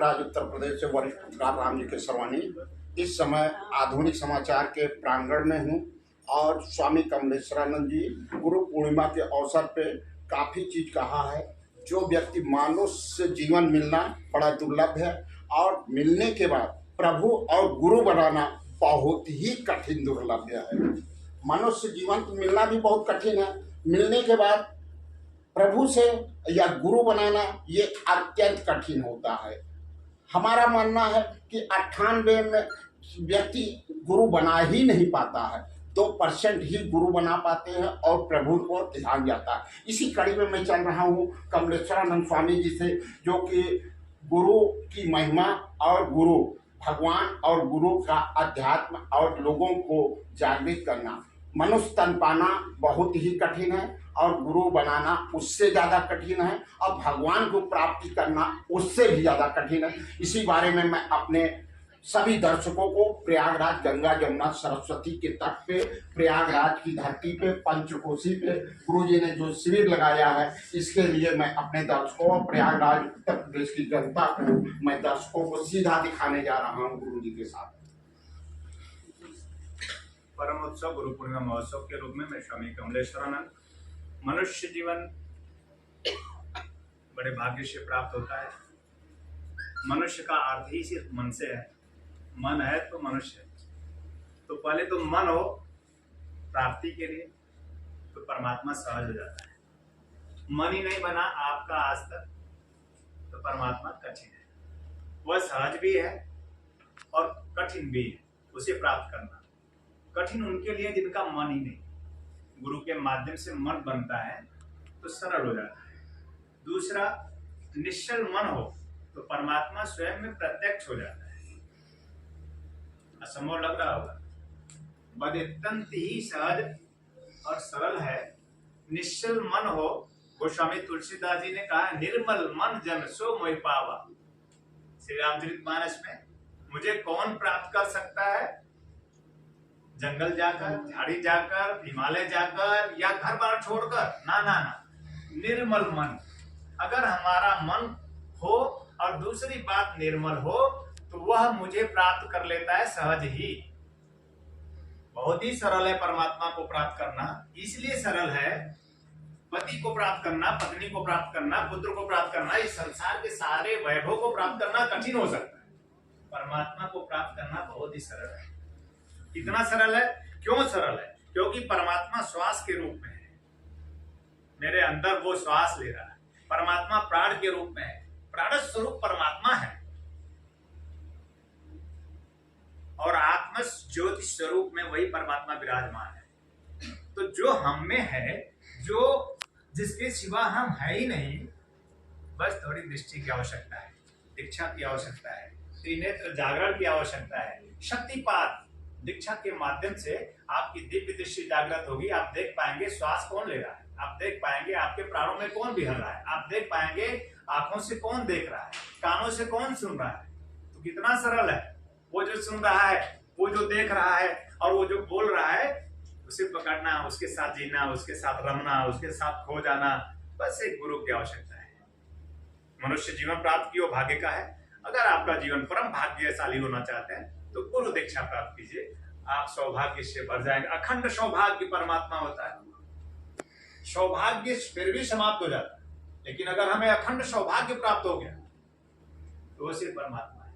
प्रयागराज उत्तर प्रदेश से वरिष्ठ पत्रकार राम जी के सरवानी इस समय आधुनिक समाचार के प्रांगण में हूँ और स्वामी कमलेश्वरानंद जी गुरु पूर्णिमा के अवसर पे काफ़ी चीज़ कहा है। जो व्यक्ति मनुष्य जीवन मिलना बड़ा दुर्लभ है और मिलने के बाद प्रभु और गुरु बनाना बहुत ही कठिन दुर्लभ है। मनुष्य जीवन तो मिलना भी बहुत कठिन है, मिलने के बाद प्रभु से या गुरु बनाना ये अत्यंत कठिन होता है। हमारा मानना है कि 98 में व्यक्ति गुरु बना ही नहीं पाता है, 2% ही गुरु बना पाते हैं और प्रभु को ध्यान जाता है। इसी कड़ी में मैं चल रहा हूँ कमलेश्वरानंद स्वामी जी से, जो कि गुरु की महिमा और गुरु भगवान और गुरु का अध्यात्म और लोगों को जागृत करना। मनुष्य तन पाना बहुत ही कठिन है और गुरु बनाना उससे ज़्यादा कठिन है और भगवान को प्राप्ति करना उससे भी ज़्यादा कठिन है। इसी बारे में मैं अपने सभी दर्शकों को प्रयागराज गंगा जमुना सरस्वती के तट पे, प्रयागराज की धरती पे, पंचकोशी पे गुरु जी ने जो शिविर लगाया है, इसके लिए मैं अपने दर्शकों, प्रयागराज उत्तर प्रदेश की जनता को, मैं दर्शकों को सीधा दिखाने जा रहा हूँ गुरु जी के साथ। परम उत्सव गुरु पूर्णिमा महोत्सव के रूप में मैं स्वामी कमलेश्वरानंद, मनुष्य जीवन बड़े भाग्य से प्राप्त होता है। मनुष्य का अर्थ ही सिर्फ मन से है। मन है तो मनुष्य है। तो पहले तो मन हो प्राप्ति के लिए, तो परमात्मा सहज हो जाता है। मन ही नहीं बना आपका आज तक, तो परमात्मा कठिन है। वह सहज भी है और कठिन भी है उसे प्राप्त करना। कठिन उनके लिए जिनका मन ही नहीं। गुरु के माध्यम से मन बनता है तो सरल हो जाता है। दूसरा, निश्चल मन हो तो परमात्मा स्वयं में प्रत्यक्ष हो जाता है। असंभव लग रहा होगा, बद अत्यंत ही सहज और सरल है। निश्चल मन हो, गोस्वामी तुलसीदास जी ने कहा, निर्मल मन जन सो मोहि पावा। श्री रामचरितमानस में मुझे कौन प्राप्त कर सकता है? जंगल जाकर, झाड़ी जाकर, हिमालय जाकर या घर बार छोड़कर? ना ना ना, निर्मल मन। अगर हमारा मन हो और दूसरी बात निर्मल हो तो वह मुझे प्राप्त कर लेता है सहज ही। बहुत ही सरल है परमात्मा को प्राप्त करना। इसलिए सरल है, पति को प्राप्त करना, पत्नी को प्राप्त करना, पुत्र को प्राप्त करना, इस संसार के सारे वैभव को प्राप्त करना कठिन हो सकता है। परमात्मा को प्राप्त करना बहुत ही सरल है। कितना सरल है? क्यों सरल है? क्योंकि परमात्मा श्वास के रूप में है, मेरे अंदर वो श्वास ले रहा है। परमात्मा प्राण के रूप में है, प्राण स्वरूप परमात्मा है और आत्म ज्योति स्वरूप में वही परमात्मा विराजमान है। तो जो हम में है, जो जिसके सिवा हम है ही नहीं, बस थोड़ी दृष्टि की आवश्यकता है, दीक्षा की आवश्यकता है, त्रिनेत्र जागरण की आवश्यकता है। शक्तिपात दीक्षा के माध्यम से आपकी दिव्य दृष्टि जागृत होगी। आप देख पाएंगे श्वास कौन ले रहा है, आप देख पाएंगे आपके प्राणों में कौन बिहर रहा है, आप देख पाएंगे आंखों से कौन देख रहा है, कानों से कौन सुन रहा है। तो कितना सरल है। वो जो सुन रहा है, वो जो देख रहा है और वो जो बोल रहा है, उसे पकड़ना, उसके साथ जीना, उसके साथ रमना, उसके साथ खो जाना, बस एक गुरु की आवश्यकता है। मनुष्य जीवन प्राप्त किया भाग्य का है। अगर आपका जीवन परम भाग्यशाली होना चाहते हैं तो गुरु दीक्षा प्राप्त कीजिए, आप सौभाग्य से भर जाएंगे। अखंड सौभाग्य परमात्मा होता है। सौभाग्य फिर भी समाप्त हो जाता है, लेकिन अगर हमें अखंड सौभाग्य प्राप्त हो गया तो वो सिर्फ परमात्मा है।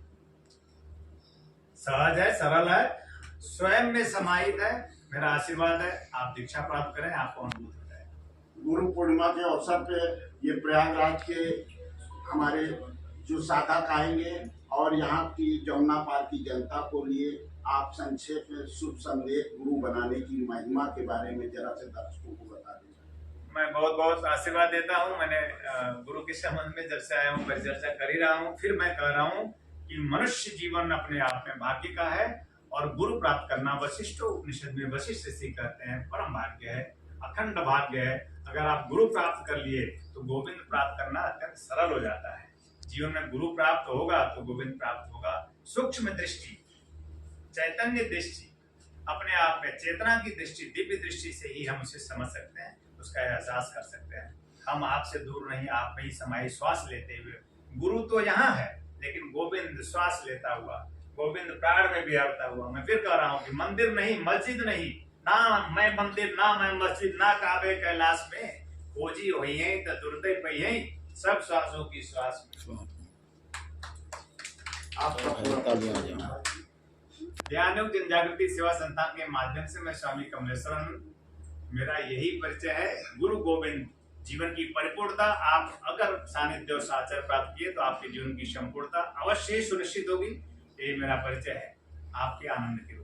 सहज है, सरल है, स्वयं में समाहित है। मेरा आशीर्वाद है, आप दीक्षा प्राप्त करें, आपको अनुभूत हो जाए। गुरु पूर्णिमा के अवसर पे ये प्रयागराज के हमारे जो साधक आएंगे और यहाँ की जमुना पार की जनता को लिए आप संक्षेप में शुभ संदेश गुरु बनाने की महिमा के बारे में जरा से दर्शकों को बता दीजिए। मैं बहुत बहुत आशीर्वाद देता हूँ। मैंने गुरु के संबंध में जब से आया हूँ परिचर्चा कर ही रहा हूँ। फिर मैं कह रहा हूँ कि मनुष्य जीवन अपने आप में भाग्य का है और गुरु प्राप्त करना, वशिष्ठ उपनिषद में वशिष्ठ ऋषि कहते हैं, परम भाग्य है, अखंड भाग्य है। अगर आप गुरु प्राप्त कर लिए तो गोविंद प्राप्त करना अत्यंत सरल हो जाता है। जीवन में गुरु प्राप्त होगा तो गोविंद प्राप्त होगा। सूक्ष्म दृष्टि, चैतन्य दृष्टि, अपने आप में चेतना की दृष्टि, दिव्य दृष्टि से ही हम उसे समझ सकते हैं, उसका एहसास कर सकते हैं। हम आपसे दूर नहीं, आप में ही समाई श्वास लेते हुए। गुरु तो यहाँ है, लेकिन गोविंद श्वास लेता हुआ, गोविंद प्राण में बिहारता हुआ। मैं फिर कह रहा हूं कि मंदिर नहीं, मस्जिद नहीं, ना मैं मंदिर ना मैं मस्जिद ना काबे कैलाश में, खोजी हुई है तो दुर्दय पई है सब श्वासों की श्वास में। आपका पूरा ध्यान जन जागृति सेवा संस्थान के माध्यम से मैं स्वामी कमलेश्वरानंद, मेरा यही परिचय है। गुरु गोविंद जीवन की परिपूर्णता, आप अगर सानिध्य और साचर प्राप्त किए तो आपके जीवन की संपूर्णता अवश्य ही सुनिश्चित होगी। ये मेरा परिचय है आपके आनंद के